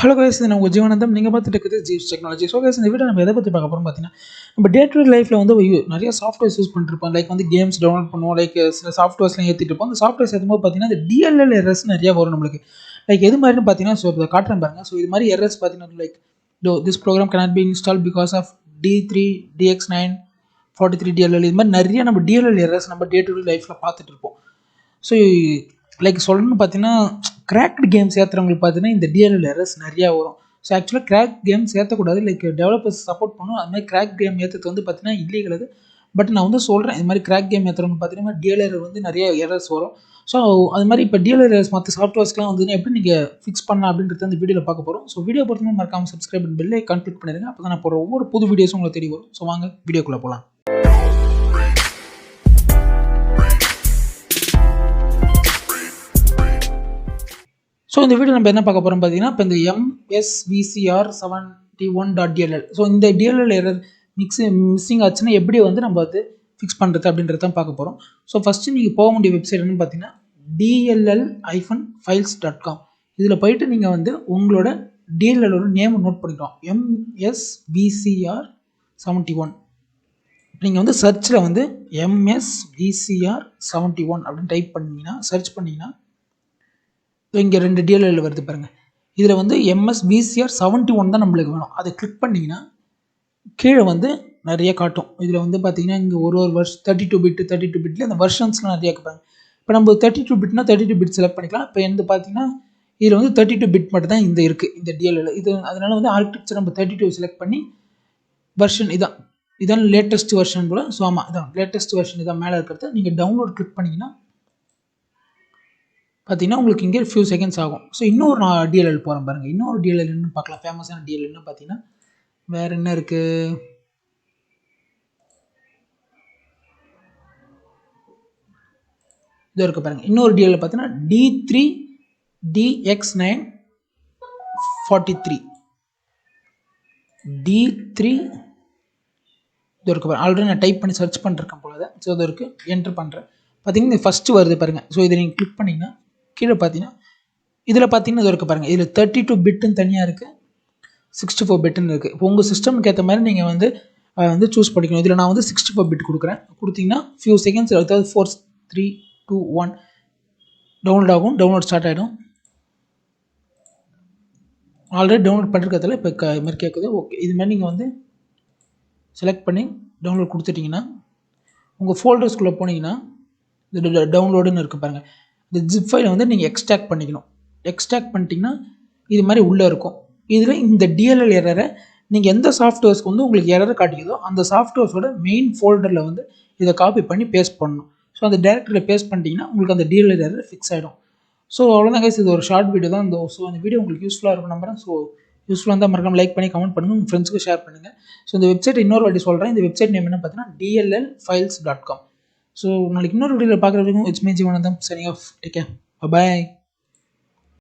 Hello guys, இது நம்ம ஜீவனந்தம். நீங்கள் பார்த்துட்டு இருக்குது ஜீவ்ஸ் டெக்னாலஜி. ஸோ கைஸ், இந்த வீடியோ நம்ம எதை பற்றி பார்க்க போகிறோம் பார்த்தீங்கன்னா, நம்ம டே டு டே லைஃப்பில் வந்து நிறைய சாஃப்ட்வேர்ஸ் யூஸ் பண்ணிருப்போம். லைக் வந்து கேம்ஸ் டவுன்லோட் பண்ணுவோம், லைக் சில சாஃப்ட்வேர்ஸ்லாம் ஏற்றிட்டு இருப்போம். அந்த சாஃப்ட்வேர்ஸ் ஏற்றும்போது பார்த்தீங்கன்னா இந்த DLL எரர்ஸ் நிறையா வரும் நம்மளுக்கு. லைக் எது மாதிரின்னு பார்த்தீங்கன்னா, ஸோ இதை காட்டுறேன் பாருங்கள். ஸோ இது மாதிரி எரர்ஸ் பார்த்தீங்கன்னா, like this program cannot be installed because of D3 DX9 43 DLL. இது மாதிரி நிறைய நம்ம DLL எரர்ஸ் நம்ம டே டு டே லைஃப்பில் பார்த்துட்டு இருப்போம். ஸோ லைக் சொல்லணும்னு பார்த்தீங்கன்னா, கிராக்டு கேம்ஸ் ஏற்றுறவங்களுக்கு பார்த்தீங்கன்னா இந்த DLL எரர்ஸ் நிறையா வரும். ஸோ ஆக்சுவலாக கிராக் கேம்ஸ் ஏற்றக்கூடாது, லைக் டெவலப்பர்ஸ் சப்போர்ட் பண்ணும். அது மாதிரி கிராக் கேம் ஏற்றுறது வந்து பார்த்தீங்கன்னா இல்லீகல் அது. பட் நான் வந்து சொல்கிறேன், இது மாதிரி கிராக் கேம் ஏற்றுறவங்க பார்த்தீங்கன்னா DLL வந்து நிறைய எரர்ஸ் வரும். ஸோ அது மாதிரி இப்போ DLL எரர்ஸ் மற்ற சாஃப்ட்வேர்ஸ்லாம் வந்து எப்படி நீங்கள் ஃபிக்ஸ் பண்ணலாம் அப்படின்றத அந்த வீடியோவில் பார்க்க போகிறோம். ஸோ வீடியோ பொறுத்தவரை மறக்காமல் சப்ஸ்கிரைப் பண்ணி பெல் ஐகான் கிளிக் பண்ணிடுங்க. அப்போ தான் நான் போகிற ஒவ்வொரு புது வீடியோஸும் உங்களுக்கு தெரிய வரும். ஸோ வாங்க வீடியோக்குள்ளே போகலாம். ஸோ இந்த வீடியோ நம்ம என்ன பார்க்க போகிறோம் பார்த்தீங்கன்னா, இப்போ இந்த MSVCR71.DLL. ஸோ இந்த DLL எரர் மிஸ்ஸிங் ஆச்சுன்னா எப்படி வந்து நம்ம வந்து ஃபிக்ஸ் பண்ணுறது அப்படின்றத தான் பார்க்க போகிறோம். ஸோ ஃபஸ்ட்டு நீங்கள் போக வேண்டிய வெப்சைட் என்னன்னு பார்த்தீங்கன்னா DLL-files.com. இதில் போயிட்டு நீங்கள் வந்து உங்களோட DLLோட நேம் நோட் பண்ணிக்கலாம், MSVCR71. நீங்கள் வந்து சர்ச்சில் வந்து MSVCR71 அப்படின்னு டைப் பண்ணிங்கன்னா, சர்ச் பண்ணிங்கன்னா இங்கே 2 DLL வருது பாருங்கள். இதில் வந்து MSVCR71 தான் நம்மளுக்கு வேணும். அதை கிளிக் பண்ணிங்கன்னா கீழே வந்து நிறைய காட்டும். இதில் வந்து பார்த்தீங்கன்னா இங்கே ஒரு வருஷம் 32 பிட்டில் அந்த வெர்ஷன்ஸ்லாம் நிறைய கேட்பாங்க. இப்போ நம்ம 32 பிட்னா 32 பிட் செலக்ட் பண்ணிக்கலாம். இப்போ வந்து பார்த்தீங்கன்னா இதில் வந்து 32 பிட் மட்டும் தான் இந்த இருக்குது, இந்த DLL இது. அதனால் வந்து ஆர்கிடெக்சர் நம்ம 32 செலக்ட் பண்ணி வெர்ஷன் இதான் லேட்டஸ்ட் வெர்ஷன் போல். ஸோ ஆமாம், இதான் லேட்டஸ்ட் வெர்ஷன். இதான் மேலே இருக்கிறது. நீங்கள் டவுன்லோட் கிளிக் பண்ணிங்கன்னா பார்த்தீங்கன்னா உங்களுக்கு இங்கே ஃபியூ செகண்ட்ஸ் ஆகும். ஸோ இன்னொரு நான் DLL போகிறேன் பாருங்கள். இன்னொரு DLL என்ன பார்க்கலாம், ஃபேமஸான DLL பார்த்தீங்கன்னா வேறு என்ன இருக்குது. இது இருக்குது பாருங்கள். இன்னொரு DLL பார்த்தீங்கன்னா D3 DX9 43 D3 இது இருக்குது பாருங்கள். ஆல்ரெடி நான் டைப் பண்ணி சர்ச் பண்ணிருக்கேன் போல. ஸோ இது இருக்குது, என்ட்ரு பண்ணுறேன். பார்த்தீங்கன்னா இது ஃபஸ்ட்டு வருது பாருங்கள். ஸோ இதை நீங்கள் கிளிக் பண்ணிங்கன்னா கீழே பார்த்தீங்கன்னா இதில் பார்த்தீங்கன்னா இது இருக்குது பாருங்கள். இதில் 32 பிட்டுன்னு தனியாக இருக்குது, 64 பிட்டுன்னு இருக்குது. இப்போ உங்கள் சிஸ்டமுக்கு ஏற்ற மாதிரி நீங்கள் வந்து சூஸ் பண்ணிக்கணும். இதில் நான் வந்து 64 பிட் கொடுக்குறேன். கொடுத்தீங்கன்னா ஃபியூ செகண்ட்ஸ், அதாவது 4 3 2 1 டவுன்லோட் ஆகும். டவுன்லோட் ஸ்டார்ட் ஆகிடும். ஆல்ரெடி டவுன்லோட் பண்ணிருக்கிறதுல இப்போ இது மாதிரி கேட்குது. ஓகே, இது மாதிரி நீங்கள் வந்து செலக்ட் பண்ணி டவுன்லோட் கொடுத்துட்டிங்கன்னா உங்கள் ஃபோல்டர்ஸ்குள்ளே போனீங்கன்னா இது டவுன்லோடுன்னு இருக்குது பாருங்கள். இந்த ஜிப் ஃபைலை வந்து நீங்கள் எக்ஸ்ட்ராக்ட் பண்ணிக்கணும். எக்ஸ்ட்ராக்ட் பண்ணிட்டீங்கன்னா இது மாதிரி உள்ளே இருக்கும். இதில் இந்த DLL எரரை நீங்கள் எந்த சாஃப்ட்வேர்ஸ்க்கு வந்து உங்களுக்கு எரரை காட்டிக்குதோ அந்த சாஃப்ட்வேர்ஸோட மெயின் ஃபோல்டரில் வந்து இதை காப்பி பண்ணி பேஸ்ட் பண்ணணும். ஸோ அந்த டேரக்டரியில் பேஸ்ட் பண்ணிட்டீங்கன்னா உங்களுக்கு அந்த DLL எரர் ஃபிக்ஸ் ஆகிடும். ஸோ அவ்வளோதான் கைஸ், இது ஒரு ஷார்ட் வீடியோ தான். ஸோ அந்த வீடியோ உங்களுக்கு யூஸ்ஃபுல்லாக இருக்கும் நம்புறேன். ஸோ யூஸ்ஃபுல்லாக இருந்தால் மறக்காம லைக் பண்ணி கமெண்ட் பண்ணுங்கள், உங்கள் ஃப்ரெண்ட்ஸுக்கு ஷேர் பண்ணுங்கள். ஸோ இந்த வெப்சைட் இன்னொரு வாட்டி சொல்கிறேன். இந்த வெப்சைட் நேம் என்ன பார்த்தீங்கன்னா DLL-files.com. ஸோ நாளைக்கு இன்னொரு வீடியோவில் பார்க்குற வரைக்கும் இட்ஸ் மீ ஜீவனந்தம். சரி, ஆஃப். Take care. Bye.